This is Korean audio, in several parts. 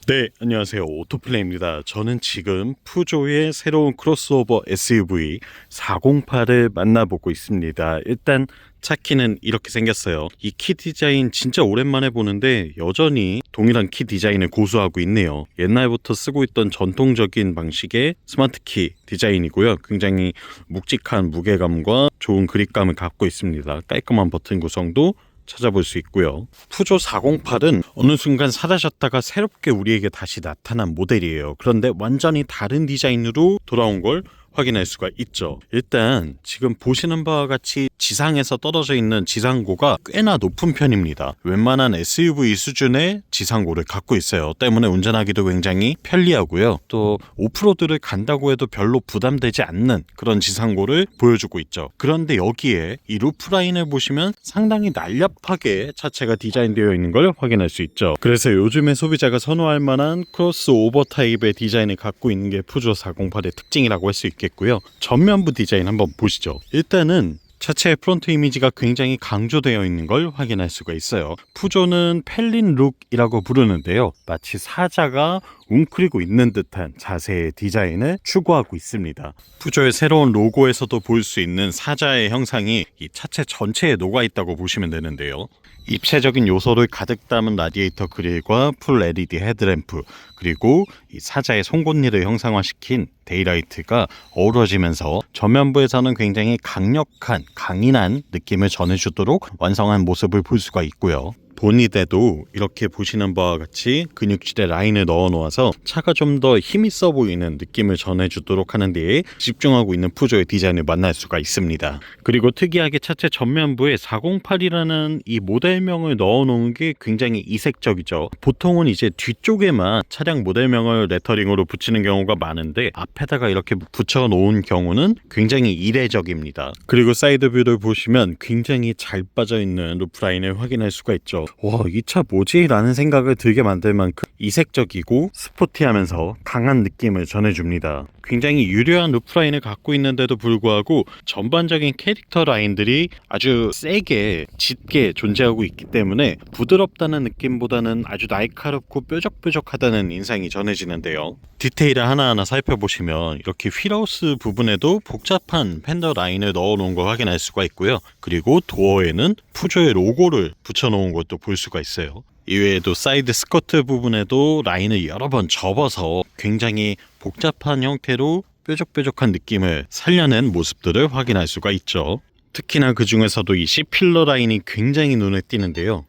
네, 안녕하세요. 오토플레이입니다. 저는 지금 푸조의 새로운 크로스오버 SUV 408을 만나보고 있습니다. 일단 차 키는 이렇게 생겼어요. 이 키 디자인 진짜 오랜만에 보는데 여전히 동일한 키 디자인을 고수하고 있네요. 옛날부터 쓰고 있던 전통적인 방식의 스마트 키 디자인이고요. 굉장히 묵직한 무게감과 좋은 그립감을 갖고 있습니다. 깔끔한 버튼 구성도 찾아볼 수 있고요. 푸조 408은 어느 순간 사라졌다가 새롭게 우리에게 다시 나타난 모델이에요. 그런데 완전히 다른 디자인으로 돌아온 걸 확인할 수가 있죠. 일단 지금 보시는 바와 같이 지상에서 떨어져 있는 지상고가 꽤나 높은 편입니다. 웬만한 SUV 수준의 지상고를 갖고 있어요. 때문에 운전하기도 굉장히 편리하고요. 또 오프로드를 간다고 해도 별로 부담되지 않는 그런 지상고를 보여주고 있죠. 그런데 여기에 이 루프라인을 보시면 상당히 날렵하게 차체가 디자인되어 있는 걸 확인할 수 있죠. 그래서 요즘에 소비자가 선호할 만한 크로스오버 타입의 디자인을 갖고 있는 게 푸조 408의 특징이라고 할 수 있겠고요. 전면부 디자인 한번 보시죠. 일단은 차체의 프론트 이미지가 굉장히 강조되어 있는 걸 확인할 수가 있어요. 푸조는 펠린 룩이라고 부르는데요. 마치 사자가 웅크리고 있는 듯한 자세의 디자인을 추구하고 있습니다. 푸조의 새로운 로고에서도 볼 수 있는 사자의 형상이 이 차체 전체에 녹아있다고 보시면 되는데요. 입체적인 요소를 가득 담은 라디에이터 그릴과 풀 LED 헤드램프, 그리고 이 사자의 송곳니를 형상화시킨 데이라이트가 어우러지면서 전면부에서는 굉장히 강력한, 강인한 느낌을 전해주도록 완성한 모습을 볼 수가 있고요. 보닛에도 이렇게 보시는 바와 같이 근육질의 라인을 넣어 놓아서 차가 좀 더 힘있어 보이는 느낌을 전해주도록 하는 데에 집중하고 있는 푸조의 디자인을 만날 수가 있습니다. 그리고 특이하게 차체 전면부에 408이라는 이 모델명을 넣어 놓은 게 굉장히 이색적이죠. 보통은 이제 뒤쪽에만 차량 모델명을 레터링으로 붙이는 경우가 많은데 앞에다가 이렇게 붙여 놓은 경우는 굉장히 이례적입니다. 그리고 사이드 뷰를 보시면 굉장히 잘 빠져 있는 루프라인을 확인할 수가 있죠. 와, 이 차 뭐지? 라는 생각을 들게 만들 만큼 이색적이고 스포티하면서 강한 느낌을 전해줍니다. 굉장히 유려한 루프라인을 갖고 있는데도 불구하고 전반적인 캐릭터 라인들이 아주 세게 짙게 존재하고 있기 때문에 부드럽다는 느낌보다는 아주 날카롭고 뾰족뾰족하다는 인상이 전해지는데요. 디테일을 하나하나 살펴보시면 이렇게 휠하우스 부분에도 복잡한 팬더 라인을 넣어 놓은 걸 확인할 수가 있고요. 그리고 도어에는 푸조의 로고를 붙여 놓은 것도 볼 수가 있어요. 이외에도 사이드 스커트 부분에도 라인을 여러 번 접어서 굉장히 복잡한 형태로 뾰족뾰족한 느낌을 살려낸 모습들을 확인할 수가 있죠. 특히나 그 중에서도 이 C필러 라인이 굉장히 눈에 띄는데요.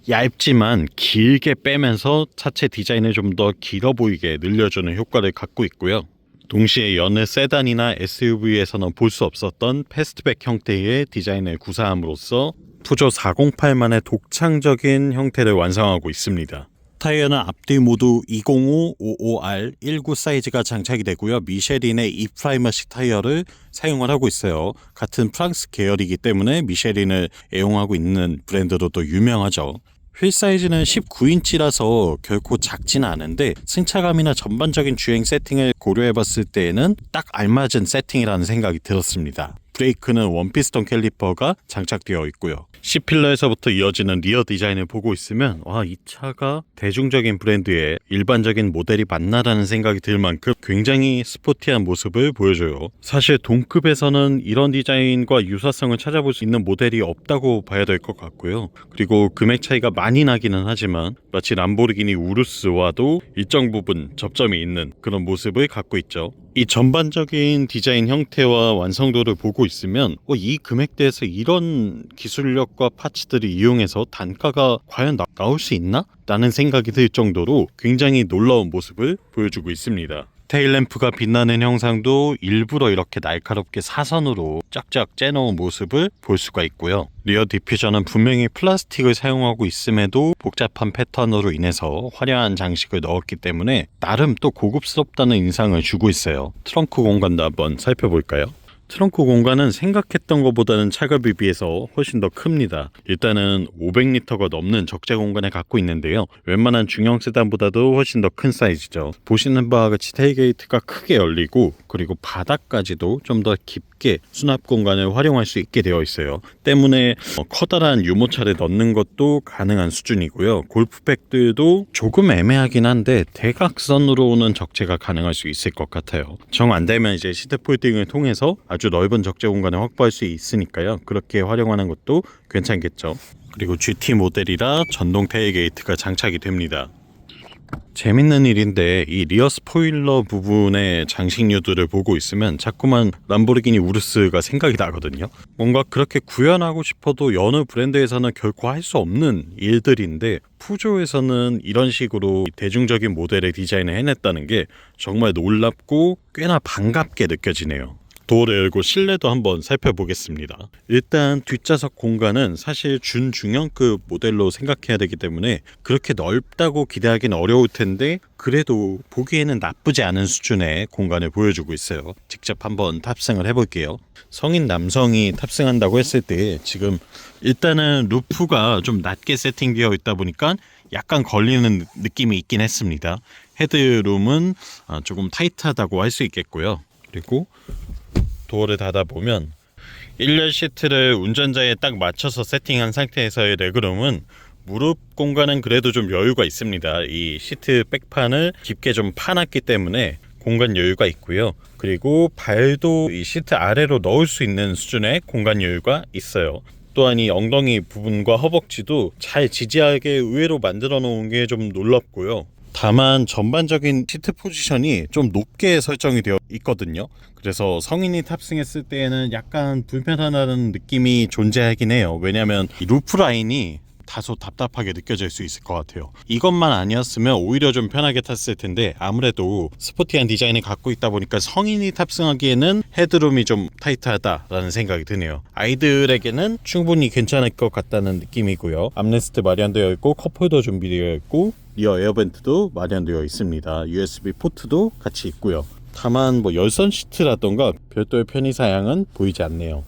얇지만 길게 빼면서 차체 디자인을 좀 더 길어 보이게 늘려주는 효과를 갖고 있고요. 동시에 여느 세단이나 SUV에서는 볼 수 없었던 패스트백 형태의 디자인을 구사함으로써 푸조 408만의 독창적인 형태를 완성하고 있습니다. 타이어는 앞뒤 모두 205-55R19 사이즈가 장착이 되고요. 미쉐린의 E프라이머식 타이어를 사용을 하고 있어요. 같은 프랑스 계열이기 때문에 미쉐린을 애용하고 있는 브랜드로도 유명하죠. 휠 사이즈는 19인치라서 결코 작지는 않은데 승차감이나 전반적인 주행 세팅을 고려해봤을 때에는 딱 알맞은 세팅이라는 생각이 들었습니다. 브레이크는 원피스톤 캘리퍼가 장착되어 있고요. C필러에서부터 이어지는 리어 디자인을 보고 있으면 와, 이 차가 대중적인 브랜드의 일반적인 모델이 맞나라는 생각이 들 만큼 굉장히 스포티한 모습을 보여줘요. 사실 동급에서는 이런 디자인과 유사성을 찾아볼 수 있는 모델이 없다고 봐야 될 것 같고요. 그리고 금액 차이가 많이 나기는 하지만 마치 람보르기니 우루스와도 일정 부분 접점이 있는 그런 모습을 갖고 있죠. 이 전반적인 디자인 형태와 완성도를 보고 있으면 이 금액대에서 이런 기술력과 파츠들을 이용해서 단가가 과연 나올 수 있나? 라는 생각이 들 정도로 굉장히 놀라운 모습을 보여주고 있습니다. 테일램프가 빛나는 형상도 일부러 이렇게 날카롭게 사선으로 쫙쫙 째놓은 모습을 볼 수가 있고요. 리어 디퓨저는 분명히 플라스틱을 사용하고 있음에도 복잡한 패턴으로 인해서 화려한 장식을 넣었기 때문에 나름 또 고급스럽다는 인상을 주고 있어요. 트렁크 공간도 한번 살펴볼까요? 트렁크 공간은 생각했던 것보다는 차급에 비해서 훨씬 더 큽니다. 일단은 500리터가 넘는 적재 공간을 갖고 있는데요. 웬만한 중형 세단보다도 훨씬 더 큰 사이즈죠. 보시는 바와 같이 테일게이트가 크게 열리고 그리고 바닥까지도 좀 더 깊게 넓게 수납 공간을 활용할 수 있게 되어 있어요. 때문에 커다란 유모차를 넣는 것도 가능한 수준이고요. 골프백들도 조금 애매하긴 한데 대각선으로는 적재가 가능할 수 있을 것 같아요. 정 안 되면 이제 시트 폴딩을 통해서 아주 넓은 적재 공간을 확보할 수 있으니까요. 그렇게 활용하는 것도 괜찮겠죠. 그리고 GT 모델이라 전동 테일게이트가 장착이 됩니다. 재밌는 일인데 이 리어 스포일러 부분의 장식류들을 보고 있으면 자꾸만 람보르기니 우루스가 생각이 나거든요. 뭔가 그렇게 구현하고 싶어도 여느 브랜드에서는 결코 할 수 없는 일들인데 푸조에서는 이런 식으로 대중적인 모델의 디자인을 해냈다는 게 정말 놀랍고 꽤나 반갑게 느껴지네요. 도어를 열고 실내도 한번 살펴보겠습니다. 일단 뒷좌석 공간은 사실 준중형급 모델로 생각해야 되기 때문에 그렇게 넓다고 기대하기는 어려울 텐데 그래도 보기에는 나쁘지 않은 수준의 공간을 보여주고 있어요. 직접 한번 탑승을 해볼게요. 성인 남성이 탑승한다고 했을 때 지금 일단은 루프가 좀 낮게 세팅되어 있다 보니까 약간 걸리는 느낌이 있긴 했습니다. 헤드룸은 조금 타이트하다고 할 수 있겠고요. 그리고 도어를 닫아보면 1열 시트를 운전자에 딱 맞춰서 세팅한 상태에서의 레그룸은 무릎 공간은 그래도 좀 여유가 있습니다. 이 시트 백판을 깊게 좀 파놨기 때문에 공간 여유가 있고요. 그리고 발도 이 시트 아래로 넣을 수 있는 수준의 공간 여유가 있어요. 또한 이 엉덩이 부분과 허벅지도 잘 지지하게 의외로 만들어 놓은 게 좀 놀랍고요. 다만 전반적인 시트 포지션이 좀 높게 설정이 되어 있거든요. 그래서 성인이 탑승했을 때에는 약간 불편하다는 느낌이 존재하긴 해요. 왜냐하면 이 루프 라인이 다소 답답하게 느껴질 수 있을 것 같아요. 이것만 아니었으면 오히려 좀 편하게 탔을 텐데 아무래도 스포티한 디자인을 갖고 있다 보니까 성인이 탑승하기에는 헤드룸이 좀 타이트하다라는 생각이 드네요. 아이들에게는 충분히 괜찮을 것 같다는 느낌이고요. 암레스트 마련되어 있고 컵홀더 준비되어 있고 리어 에어벤트도 마련되어 있습니다. USB 포트도 같이 있고요. 다만 열선 시트라던가 별도의 편의사양은 보이지 않네요.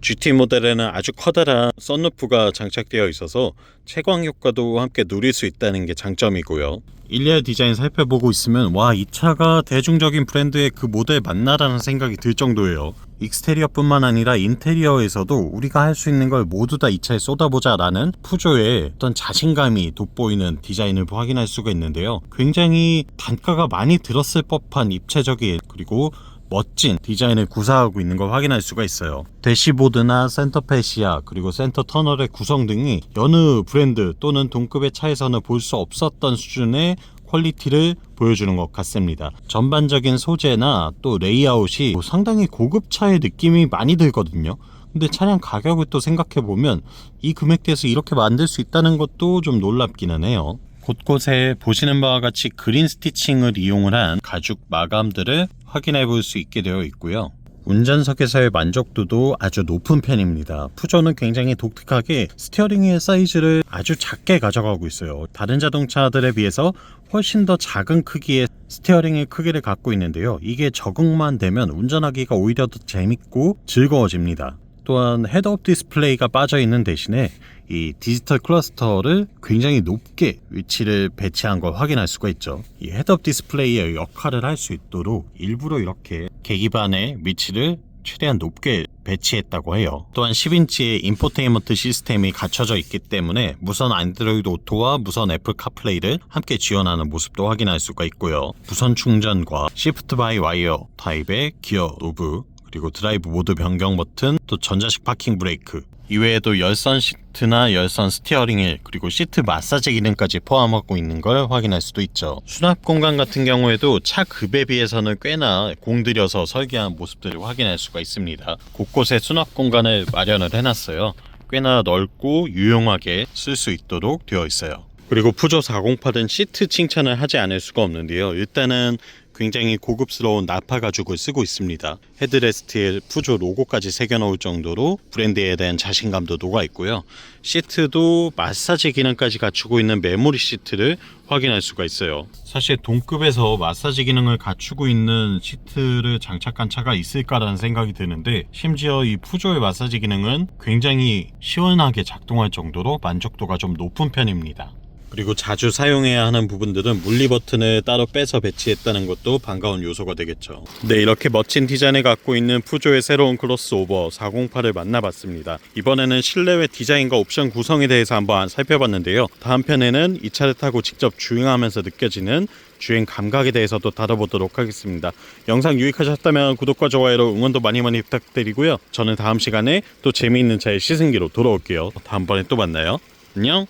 GT 모델에는 아주 커다란 썬루프가 장착되어 있어서 채광 효과도 함께 누릴 수 있다는 게 장점이고요. 일리아 디자인 살펴보고 있으면 와, 이 차가 대중적인 브랜드의 그 모델 맞나라는 생각이 들 정도예요. 익스테리어뿐만 아니라 인테리어에서도 우리가 할 수 있는 걸 모두 다 이 차에 쏟아보자 라는 푸조의 어떤 자신감이 돋보이는 디자인을 확인할 수가 있는데요. 굉장히 단가가 많이 들었을 법한 입체적인 그리고 멋진 디자인을 구사하고 있는 걸 확인할 수가 있어요. 대시보드나 센터 패시아 그리고 센터 터널의 구성 등이 여느 브랜드 또는 동급의 차에서는 볼 수 없었던 수준의 퀄리티를 보여주는 것 같습니다. 전반적인 소재나 또 레이아웃이 상당히 고급차의 느낌이 많이 들거든요. 근데 차량 가격을 또 생각해보면 이 금액대에서 이렇게 만들 수 있다는 것도 좀 놀랍기는 해요. 곳곳에 보시는 바와 같이 그린 스티칭을 이용을 한 가죽 마감들을 확인해 볼 수 있게 되어 있고요. 운전석에서의 만족도도 아주 높은 편입니다. 푸조는 굉장히 독특하게 스티어링 휠 사이즈를 아주 작게 가져가고 있어요. 다른 자동차들에 비해서 훨씬 더 작은 크기의 스티어링 휠 크기를 갖고 있는데요. 이게 적응만 되면 운전하기가 오히려 더 재밌고 즐거워집니다. 또한 헤드업 디스플레이가 빠져있는 대신에 이 디지털 클러스터를 굉장히 높게 위치를 배치한 걸 확인할 수가 있죠. 이 헤드업 디스플레이의 역할을 할 수 있도록 일부러 이렇게 계기판의 위치를 최대한 높게 배치했다고 해요. 또한 10인치의 인포테인먼트 시스템이 갖춰져 있기 때문에 무선 안드로이드 오토와 무선 애플 카플레이를 함께 지원하는 모습도 확인할 수가 있고요. 무선 충전과 시프트 바이 와이어 타입의 기어 노브 그리고 드라이브 모드 변경 버튼, 또 전자식 파킹 브레이크, 이외에도 열선 시트나 열선 스티어링 휠 그리고 시트 마사지 기능까지 포함하고 있는 걸 확인할 수도 있죠. 수납 공간 같은 경우에도 차 급에 비해서는 꽤나 공들여서 설계한 모습들을 확인할 수가 있습니다. 곳곳에 수납 공간을 마련을 해놨어요. 꽤나 넓고 유용하게 쓸 수 있도록 되어 있어요. 그리고 푸조 408은 시트 칭찬을 하지 않을 수가 없는데요. 일단은 굉장히 고급스러운 나파 가죽을 쓰고 있습니다. 헤드레스트에 푸조 로고까지 새겨놓을 정도로 브랜드에 대한 자신감도 녹아있고요. 시트도 마사지 기능까지 갖추고 있는 메모리 시트를 확인할 수가 있어요. 사실 동급에서 마사지 기능을 갖추고 있는 시트를 장착한 차가 있을까라는 생각이 드는데 심지어 이 푸조의 마사지 기능은 굉장히 시원하게 작동할 정도로 만족도가 좀 높은 편입니다. 그리고 자주 사용해야 하는 부분들은 물리 버튼을 따로 빼서 배치했다는 것도 반가운 요소가 되겠죠. 네, 이렇게 멋진 디자인을 갖고 있는 푸조의 새로운 크로스오버 408을 만나봤습니다. 이번에는 실내외 디자인과 옵션 구성에 대해서 한번 살펴봤는데요. 다음 편에는 이 차를 타고 직접 주행하면서 느껴지는 주행 감각에 대해서도 다뤄보도록 하겠습니다. 영상 유익하셨다면 구독과 좋아요로 응원도 많이 부탁드리고요. 저는 다음 시간에 또 재미있는 차의 시승기로 돌아올게요. 다음번에 또 만나요. 안녕.